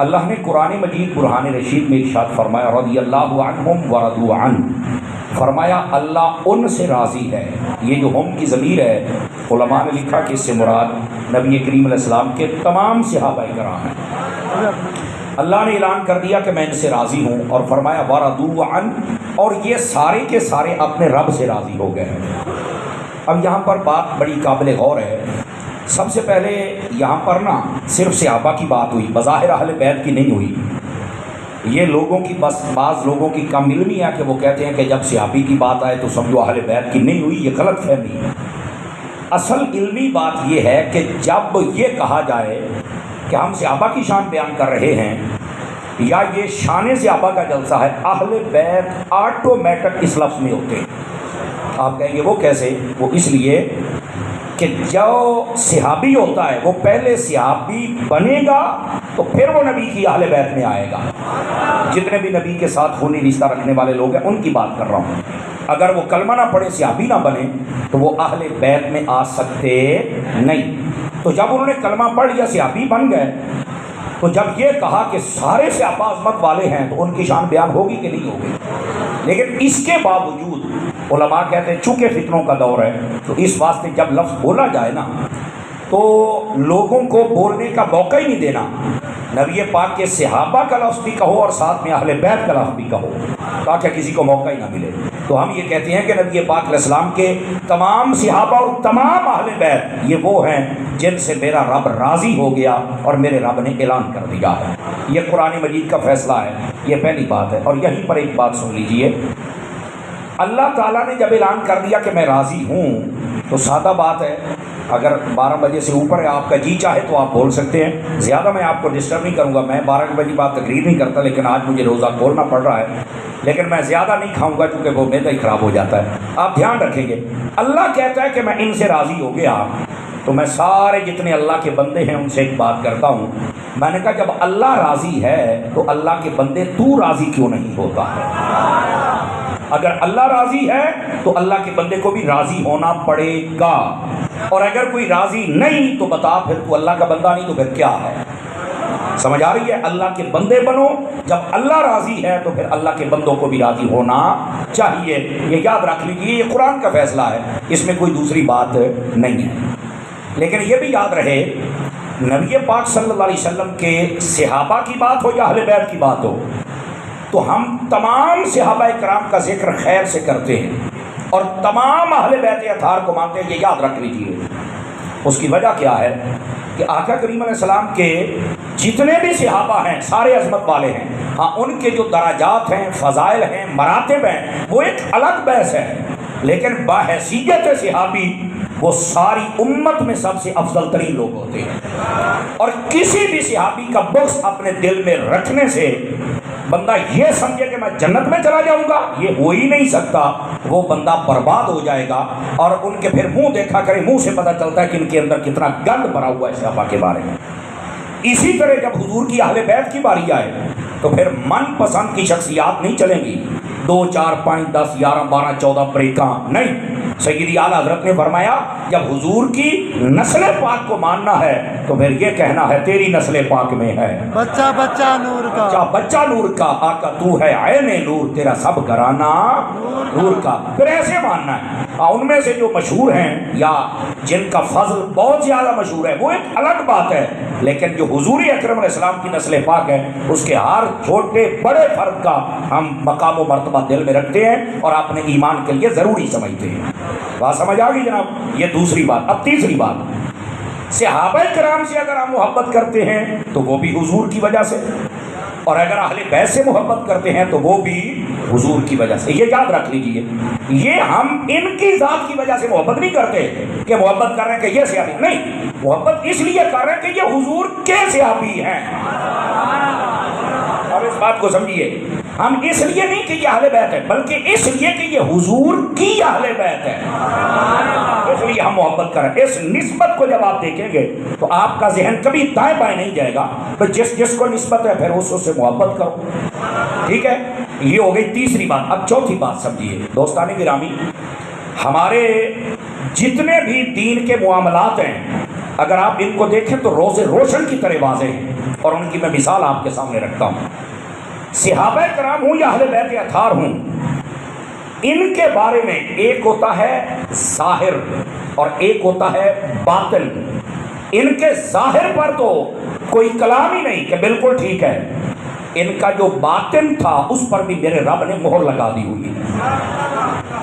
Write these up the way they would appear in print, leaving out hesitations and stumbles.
اللہ نے قرآن مجید برہان رشید میں ارشاد فرمایا رضی اللہ عنہم ورضوا عنہ، فرمایا اللہ ان سے راضی ہے۔ یہ جو ہم کی ضمیر ہے علماء نے لکھا کہ اس سے مراد نبی کریم علیہ السلام کے تمام صحابہ کرام ہیں۔ اللہ نے اعلان کر دیا کہ میں ان سے راضی ہوں، اور فرمایا ورضوا عنہ، اور یہ سارے کے سارے اپنے رب سے راضی ہو گئے ہیں۔ اب یہاں پر بات بڑی قابل غور ہے۔ سب سے پہلے یہاں پر نا صرف صحابہ کی بات ہوئی، بظاہر اہل بیت کی نہیں ہوئی۔ یہ لوگوں کی بس بعض لوگوں کی کم علمی ہے کہ وہ کہتے ہیں کہ جب صحابی کی بات آئے تو سمجھو اہل بیت کی نہیں ہوئی، یہ غلط فہمی ہے۔ اصل علمی بات یہ ہے کہ جب یہ کہا جائے کہ ہم صحابہ کی شان بیان کر رہے ہیں یا یہ شان صحابہ کا جلسہ ہے، اہل بیت آٹومیٹک اس لفظ میں ہوتے ہیں۔ آپ کہیں گے وہ کیسے؟ وہ اس لیے کہ جو صحابی ہوتا ہے وہ پہلے صحابی بنے گا تو پھر وہ نبی کی اہل بیت میں آئے گا۔ جتنے بھی نبی کے ساتھ خونی رشتہ رکھنے والے لوگ ہیں ان کی بات کر رہا ہوں۔ اگر وہ کلمہ نہ پڑھے، صحابی نہ بنے، تو وہ اہل بیت میں آ سکتے نہیں۔ تو جب انہوں نے کلمہ پڑھ لیا، صحابی بن گئے، تو جب یہ کہا کہ سارے صحابہ عظمت والے ہیں تو ان کی شان بیان ہوگی کہ نہیں ہوگی؟ لیکن اس کے باوجود علماء کہتے ہیں چونکہ فتنوں کا دور ہے تو اس واسطے جب لفظ بولا جائے نا تو لوگوں کو بولنے کا موقع ہی نہیں دینا۔ نبی پاک کے صحابہ کا لفظ بھی کہو اور ساتھ میں اہل بیت کا لفظ بھی کہو تاکہ کسی کو موقع ہی نہ ملے۔ تو ہم یہ کہتے ہیں کہ نبی پاک علیہ السلام کے تمام صحابہ اور تمام اہل بیت یہ وہ ہیں جن سے میرا رب راضی ہو گیا اور میرے رب نے اعلان کر دیا ہے۔ یہ قرآن مجید کا فیصلہ ہے، یہ پہلی بات ہے۔ اور یہیں پر ایک بات سن لیجئے، اللہ تعالیٰ نے جب اعلان کر دیا کہ میں راضی ہوں تو سادہ بات ہے، اگر 12 بجے سے اوپر ہے آپ کا جی چاہے تو آپ بول سکتے ہیں، زیادہ میں آپ کو ڈسٹرب نہیں کروں گا۔ میں 12 بجے بعد تقریر نہیں کرتا، لیکن آج مجھے روزہ کھولنا پڑ رہا ہے، لیکن میں زیادہ نہیں کھاؤں گا کیونکہ وہ معدہ ہی خراب ہو جاتا ہے۔ آپ دھیان رکھیں گے، اللہ کہتا ہے کہ میں ان سے راضی ہو گیا، تو میں سارے جتنے اللہ کے بندے ہیں ان سے ایک بات کرتا ہوں۔ میں نے کہا جب اللہ راضی ہے تو اللہ کے بندے تو راضی کیوں نہیں ہوتا ہے؟ اگر اللہ راضی ہے تو اللہ کے بندے کو بھی راضی ہونا پڑے گا، اور اگر کوئی راضی نہیں تو بتا پھر تو اللہ کا بندہ نہیں تو پھر کیا ہے؟ سمجھ آ رہی ہے؟ اللہ کے بندے بنو، جب اللہ راضی ہے تو پھر اللہ کے بندوں کو بھی راضی ہونا چاہیے۔ یہ یاد رکھ لیجیے، یہ قرآن کا فیصلہ ہے، اس میں کوئی دوسری بات نہیں ہے۔ لیکن یہ بھی یاد رہے، نبی پاک صلی اللہ علیہ وسلم کے صحابہ کی بات ہو یا اہل بیت کی بات ہو تو ہم تمام صحابہ کرام کا ذکر خیر سے کرتے ہیں اور تمام اہل بیت اطہار کو مانتے ہیں۔ یہ یاد رکھ لیجیے۔ اس کی وجہ کیا ہے کہ آقا کریم علیہ السلام کے جتنے بھی صحابہ ہیں سارے عظمت والے ہیں، ہاں ان کے جو درجات ہیں، فضائل ہیں، مراتب ہیں، وہ ایک الگ بحث ہے، لیکن بحیثیت صحابی وہ ساری امت میں سب سے افضل ترین لوگ ہوتے ہیں۔ اور کسی بھی صحابی کا بغض اپنے دل میں رکھنے سے بندہ یہ سمجھے کہ میں جنت میں چلا جاؤں گا، یہ ہو ہی نہیں سکتا۔ وہ بندہ برباد ہو جائے گا، اور ان کے پھر منہ دیکھا کرے، منہ سے پتہ چلتا ہے کہ ان کے اندر کتنا گند بھرا ہوا ہے صحابہ کے بارے میں۔ اسی طرح جب حضور کی اہل بیت کی باری آئے تو پھر من پسند کی شخصیات نہیں چلیں گی، 2 4 5 10 11 12 14 بریکاں نہیں۔ سیدی اعلیٰ حضرت نے فرمایا جب حضور کی نسل پاک کو ماننا ہے تو پھر یہ کہنا ہے تیری نسل پاک میں ہے بچہ بچہ نور کا، بچہ بچہ نور کا، آقا تو ہے عین نور، تیرا سب گھرانہ نور کا۔ پھر ایسے ماننا ہے۔ ان میں سے جو مشہور ہیں یا جن کا فضل بہت زیادہ مشہور ہے وہ ایک الگ بات ہے، لیکن جو حضور اکرم علیہ السلام کی نسل پاک ہے اس کے ہر چھوٹے بڑے فرد کا ہم مقام و مرتبہ دل میں رکھتے ہیں اور اپنے ایمان کے لیے ضروری سمجھتے ہیں۔ بات سمجھ آ گئی جناب؟ یہ دوسری بات۔ اب تیسری بات، صحابہ کرام سے اگر ہم محبت کرتے ہیں تو وہ بھی حضور کی وجہ سے، اور اگر اہل بیت سے محبت کرتے ہیں تو وہ بھی حضور کی وجہ سے۔ یہ یاد رکھ لیجئے، یہ ہم ان کی ذات کی وجہ سے محبت نہیں کرتے کہ محبت کر رہے ہیں کہ یہ صحابی، نہیں، محبت اس لیے کر رہے ہیں کہ یہ حضور کے صحابی ہیں۔ اب اس بات کو سمجھیے، ہم اس لیے نہیں کہ یہ اہل بیت ہے، بلکہ اس لیے کہ یہ حضور کی اہل بیت ہے، اس لیے ہم محبت کریں۔ اس نسبت کو جب آپ دیکھیں گے تو آپ کا ذہن کبھی دائیں بائیں نہیں جائے گا، تو جس جس کو نسبت ہے پھر اس سے محبت کرو، ٹھیک ہے؟ یہ ہو گئی تیسری بات۔ اب چوتھی بات سمجھیے دوستان گرامی، ہمارے جتنے بھی دین کے معاملات ہیں اگر آپ ان کو دیکھیں تو روز روشن کی طرح واضح ہیں، اور ان کی میں مثال آپ کے سامنے رکھتا ہوں۔ صحابہ کرام ہوں یا اہل بیت اطہار ہوں، ان کے بارے میں ایک ہوتا ہے ظاہر اور ایک ہوتا ہے باطن۔ ان کے ظاہر پر تو کوئی کلام ہی نہیں کہ بالکل ٹھیک ہے، ان کا جو باطن تھا اس پر بھی میرے رب نے مہر لگا دی ہوئی ہے۔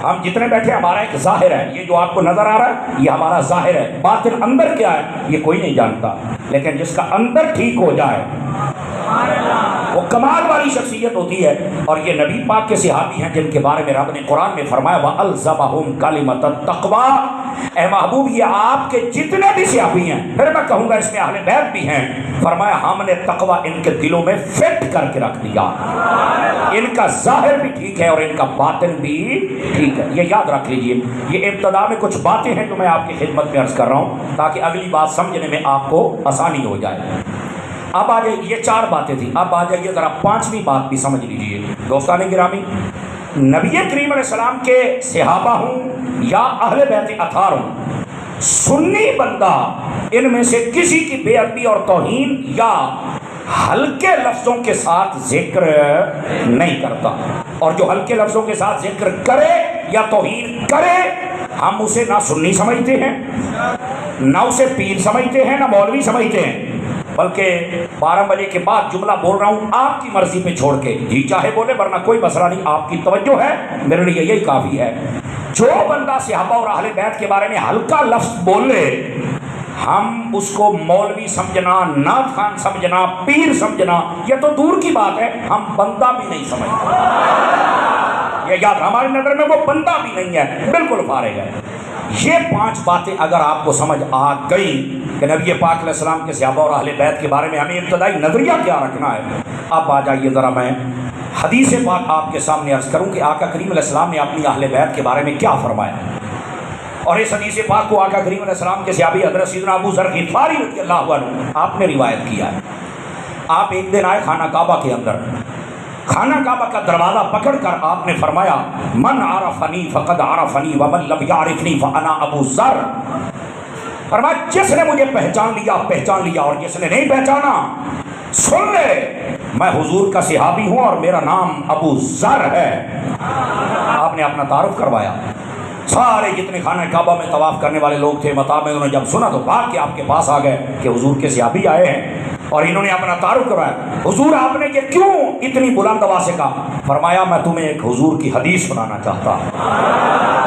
ہم جتنے بیٹھے ہمارا ایک ظاہر ہے، یہ جو آپ کو نظر آ رہا ہے یہ ہمارا ظاہر ہے، باطن اندر کیا ہے یہ کوئی نہیں جانتا، لیکن جس کا اندر ٹھیک ہو جائے وہ کمال والی شخصیت ہوتی ہے۔ اور یہ نبی پاک کے صحابی ہیں جن کے بارے میں رب نے قرآن میں فرمایا وَأَلْزَمَهُمْ كَلِمَةَ التَّقْوَىٰ، اے محبوب یہ آپ کے جتنے بھی صحابی ہیں، پھر میں کہوں گا اس میں اہل بیت بھی ہیں، فرمایا ہم نے تقویٰ ان کے دلوں میں فٹ کر کے رکھ دیا، ان کا ظاہر بھی ٹھیک ہے اور ان کا باطن بھی ٹھیک ہے۔ یہ یاد رکھ لیجئے، یہ ابتدا میں کچھ باتیں ہیں جو میں آپ کی خدمت میں عرض کر رہا ہوں تاکہ اگلی بات سمجھنے میں آپ کو آسانی ہو جائے۔ اب آ جائیے، یہ 4 باتیں تھیں، اب آ جائیے ذرا 5ویں بات بھی سمجھ لیجئے۔ دوستان گرامی، نبی کریم علیہ السلام کے صحابہ ہوں یا اہل بیت اطہار ہوں، سنی بندہ ان میں سے کسی کی بے ادبی اور توہین یا ہلکے لفظوں کے ساتھ ذکر نہیں کرتا، اور جو ہلکے لفظوں کے ساتھ ذکر کرے یا توہین کرے ہم اسے نہ سنی سمجھتے ہیں، نہ اسے پیر سمجھتے ہیں، نہ مولوی سمجھتے ہیں، بلکہ 12 بجے کے بعد جملہ بول رہا ہوں آپ کی مرضی پہ چھوڑ کے، جی چاہے بولے ورنہ کوئی مسئلہ نہیں، آپ کی توجہ ہے میرے لیے یہی کافی ہے۔ جو بندہ صحابہ اور اہل بیت کے بارے میں ہلکا لفظ بولے ہم اس کو مولوی سمجھنا، نعت خان سمجھنا، پیر سمجھنا یہ تو دور کی بات ہے، ہم بندہ بھی نہیں سمجھتے، یہ یاد ہماری نظر میں وہ بندہ بھی نہیں ہے، بالکل فارغ ہے۔ یہ 5 باتیں اگر آپ کو سمجھ آ گئی کہ نبی پاک علیہ السلام کے صحابہ اور اہل بیت کے بارے میں ہمیں ابتدائی نظریہ کیا رکھنا ہے، اب آ جائیے ذرا میں حدیث پاک آپ کے سامنے عرض کروں کہ آقا کریم علیہ السلام نے اپنی اہل بیت کے بارے میں کیا فرمایا، اور اس حدیث پاک کو آقا کریم علیہ السلام کے صحابی حضرت سیدنا ابو ذر غفاری رضی اللہ عنہ آپ نے روایت کیا ہے۔ آپ ایک دن آئے خانہ کعبہ کے اندر، خانہ کعبہ کا دروازہ پکڑ کر آپ نے فرمایا من عرفنی فقد عرفنی ومن لم یعرفنی فانا ابو ذر، فرمایا جس نے مجھے پہچان لیا پہچان لیا، اور جس نے نہیں پہچانا سن لے میں حضور کا صحابی ہوں اور میرا نام ابو ذر ہے۔ آپ نے اپنا تعارف کروایا، سارے جتنے خانہ کعبہ میں طواف کرنے والے لوگ تھے مطاع میں، انہوں نے جب سنا تو بھاگ کے آپ کے پاس آ گئے کہ حضور کے صحابی آئے ہیں، اور انہوں نے اپنا تعارف کروایا۔ حضور آپ نے یہ کیوں اتنی بلند آواز سے کہا؟ فرمایا میں تمہیں ایک حضور کی حدیث سنانا چاہتا ہوں،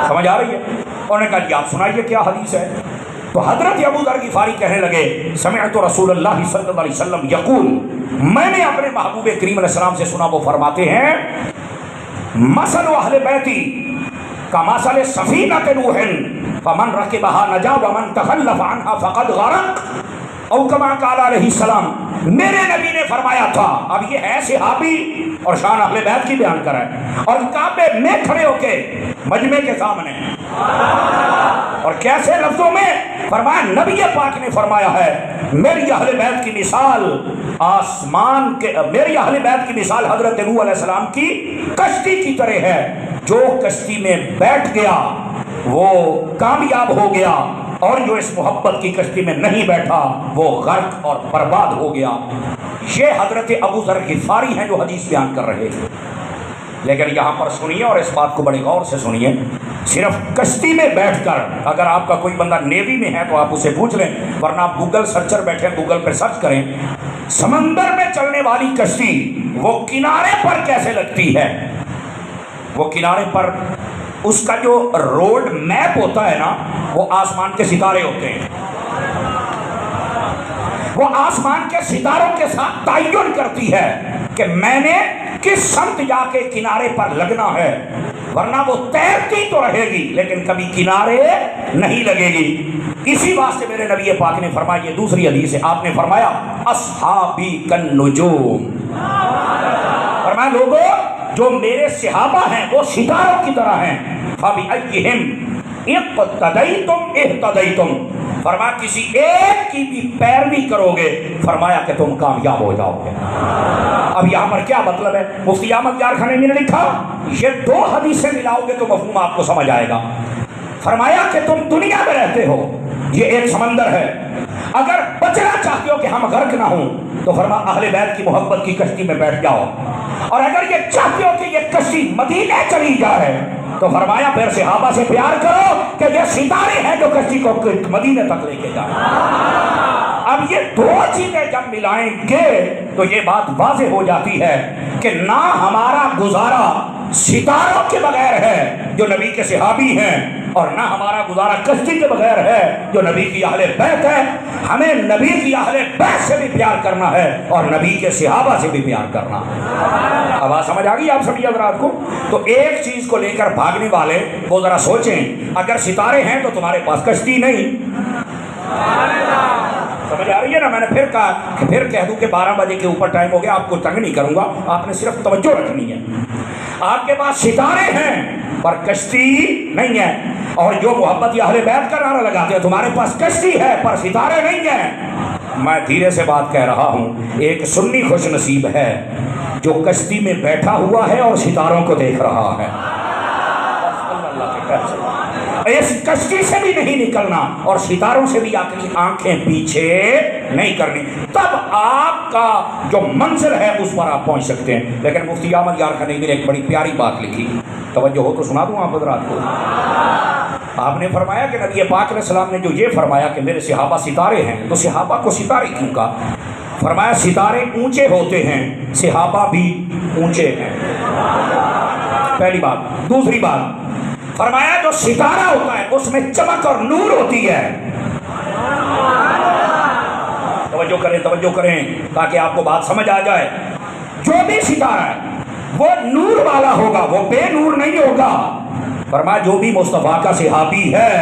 سمجھ آ رہی ہے؟ انہوں نے کہا جی آپ سنائیے کیا حدیث ہے؟ تو حضرت ابو ذر غفاری کہنے لگے سمعت رسول اللہ صلی اللہ علیہ وسلم یقول، میں نے اپنے محبوب کریم علیہ السلام سے سنا، وہ فرماتے ہیں مثل اہل بیتی کمثل سفینۃ نوح فمن رکبها نجا ومن تخلف عنها فقد غرق، او کما قال علیہ السلام، میرے نبی نے فرمایا تھا۔ اب یہ ہے صحابی اور شان اہل بیت کی بیان کر رہا ہے، اور کعبے میں کھڑے ہو کے مجمع کے سامنے، اور کیسے لفظوں میں فرمایا نبی پاک نے فرمایا ہے میری اہل بیت کی مثال آسمان کے، میری اہل بیت کی مثال حضرت نوح علیہ السلام کی کشتی کی طرح ہے، جو کشتی میں بیٹھ گیا وہ کامیاب ہو گیا، اور جو اس محبت کی کشتی میں نہیں بیٹھا وہ غرق اور برباد ہو گیا۔ یہ حضرت ابو ذر غفاری ہیں جو حدیث بیان کر رہے تھے، لیکن یہاں پر سنیے اور اس بات کو بڑے غور سے سنیے، صرف کشتی میں بیٹھ کر، اگر آپ کا کوئی بندہ نیوی میں ہے تو آپ اسے پوچھ لیں، ورنہ آپ گوگل سرچر بیٹھے گوگل پہ سرچ کریں، سمندر میں چلنے والی کشتی وہ کنارے پر کیسے لگتی ہے؟ وہ کنارے پر اس کا جو روڈ میپ ہوتا ہے نا وہ آسمان کے ستارے ہوتے ہیں، وہ آسمان کے ستاروں کے ساتھ تعین کرتی ہے کہ میں نے کس سمت جا کے کنارے پر لگنا ہے، ورنہ وہ تیرتی تو رہے گی لیکن کبھی کنارے نہیں لگے گی۔ اسی واسطے میرے نبی پاک نے فرمایا، یہ دوسری حدیث ہے، آپ نے فرمایا اصحابی کالنجوم، فرمایا لوگوں جو میرے صحابہ ہیں وہ ستاروں کی طرح ہیں، فَبِأَيِّهِمْ اقتدیتم اہتدیتم، فرمایا کسی ایک کی بھی پیروی کرو گے فرمایا کہ تم کامیاب ہو جاؤ گے۔ اب یہاں پر کیا مطلب ہے؟ مفتی احمد یار خانیمی نے لکھا یہ 2 حدیثیں ملاؤ گے تو مفہوم آپ کو سمجھ آئے گا۔ فرمایا کہ تم دنیا میں رہتے ہو، یہ ایک سمندر ہے، اگر بچنا چاہتے ہو کہ ہم غرق نہ ہوں تو فرمایا اہل بیت کی محبت کی کشتی میں بیٹھ جاؤ، اور اگر یہ چاہتے ہو کہ یہ کشتی مدینے چلی جائے تو فرمایا پھر صحابہ سے پیار کرو کہ یہ ستارے ہیں جو کشتی کو مدینے تک لے کے جائیں۔ اب یہ دو چیزیں جب ملائیں گے تو یہ بات واضح ہو جاتی ہے کہ نہ ہمارا گزارا ستاروں کے بغیر ہے جو نبی کے صحابی ہیں، اور نہ ہمارا گزارا کشتی کے بغیر ہے جو نبی کی اہل بیت ہے۔ ہمیں نبی کی اہل بیت سے بھی پیار کرنا ہے اور نبی کے صحابہ سے بھی پیار کرنا ہے۔ اب بات سمجھ آ گئی آپ سبھی حضرات کو؟ تو ایک چیز کو لے کر بھاگنے والے وہ ذرا سوچیں، اگر ستارے ہیں تو تمہارے پاس کشتی نہیں۔ سمجھ آ رہی ہے نا؟ میں نے پھر کہا کہ پھر کہہ دوں کہ 12 بجے کے اوپر ٹائم ہو گیا، آپ کو تنگ نہیں کروں گا، آپ نے صرف توجہ رکھنی ہے۔ آپ کے پاس ستارے ہیں پر کشتی نہیں ہے، اور جو محبت یا اہل بیت کا نعرہ لگاتے ہیں تمہارے پاس کشتی ہے پر ستارے نہیں ہیں۔ میں دھیرے سے بات کہہ رہا ہوں، ایک سنی خوش نصیب ہے جو کشتی میں بیٹھا ہوا ہے اور ستاروں کو دیکھ رہا ہے۔ اس کشتی سے بھی نہیں نکلنا اور ستاروں سے بھی آنکھیں پیچھے نہیں کرنی، تب آپ کا جو منزل ہے اس پر آپ پہنچ سکتے ہیں۔ لیکن مفتی احمد یار خانیمی نے ایک بڑی پیاری بات لکھی، توجہ ہو تو سنا دوں آپ حضرات کو۔ آپ نے فرمایا کہ نبی پاک علیہ السلام نے جو یہ فرمایا کہ میرے صحابہ ستارے ہیں، تو صحابہ کو ستارے کیوں کہا؟ فرمایا ستارے اونچے ہوتے ہیں، صحابہ بھی اونچے ہیں، پہلی بات۔ دوسری بات فرمایا جو ستارہ ہوتا ہے اس میں چمک اور نور ہوتی ہے۔ توجہ کریں تاکہ آپ کو بات سمجھ آ جائے۔ جو بھی ستارہ ہے وہ نور والا ہوگا، وہ بے نور نہیں ہوگا۔ فرمایا جو بھی مصطفیٰ کا صحابی ہے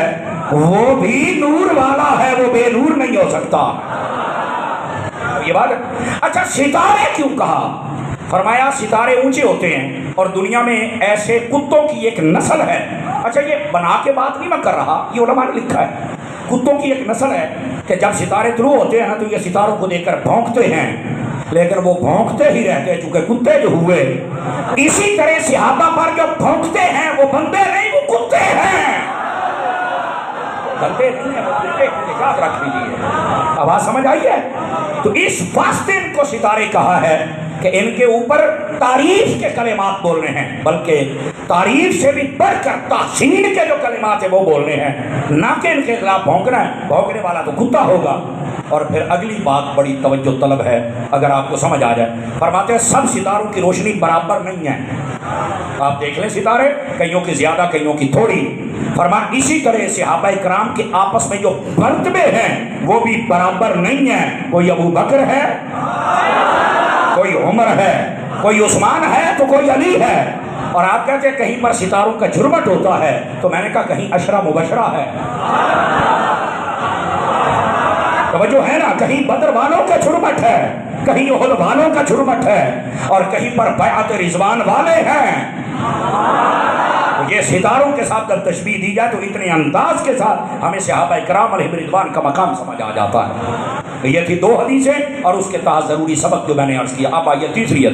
وہ بھی نور والا ہے، وہ بے نور نہیں ہو سکتا۔ یہ بات ہے۔ اچھا ستارے کیوں کہا؟ فرمایا ستارے اونچے ہوتے ہیں اور دنیا میں ایسے کتوں کی ایک نسل ہے۔ اچھا یہ بنا کے بات نہیں میں کر رہا، یہ علماء نے لکھا ہے۔ کتوں کی ایک نسل ہے کہ جب ستارے طلوع ہوتے ہیں نا تو یہ ستاروں کو دیکھ کر بھونکتے ہیں، لیکن وہ بھونکتے ہی رہتے ہیں چونکہ کتے جو ہوئے۔ اسی طرح صحابہ پر جو بھونکتے ہیں وہ بندے نہیں، وہ کتے ہیں، بندے نہیں ہیں، وہ کتے ہیں، یاد رکھ لیجیے۔ آواز سمجھ آئی ہے؟ تو اس واسطے ان کو ستارے کہا ہے کہ ان کے اوپر تعریف کے کلمات بولنے ہیں، بلکہ تعریف سے بھی بڑھ کر تحسین کے جو کلمات ہیں وہ بولنے ہیں، نہ کہ ان کے خلاف بھونکنا ہے۔ بھونکنے والا تو کتا ہوگا۔ اور پھر اگلی بات بڑی توجہ طلب ہے اگر آپ کو سمجھ آ جائے۔ فرماتے ہیں سب ستاروں کی روشنی برابر نہیں ہے۔ آپ دیکھ لیں ستارے، کئیوں کی زیادہ کئیوں کی تھوڑی۔ فرمایا اسی طرح صحابہ کرام کے آپس میں جو مرتبے ہیں وہ بھی برابر نہیں ہیں۔ کوئی ابو بکر ہے، کوئی عمر ہے، کوئی عثمان ہے تو کوئی علی ہے۔ اور آپ کہتے ہیں کہیں پر ستاروں کا جھرمٹ ہوتا ہے، تو میں نے کہا کہیں عشرہ مبشرہ ہے، توجہ ہے نا؟ کہیں بدر والوں کا جھرمٹ ہے، کہیں احد والوں کا جھرمٹ ہے، اور کہیں پر بیعت رضوان والے ہیں۔ یہ ستاروں کے ساتھ جب تشبیہ دی جائے تو اتنے انداز کے ساتھ ہمیں صحابہ کرام علیہم رضوان کا مقام سمجھ آ جاتا ہے۔ یہ تھی 2 حدیثیں اور اس کے تحت ضروری سبق جو میں نے عرض کیا۔ اب آئیے تیسری حدیث۔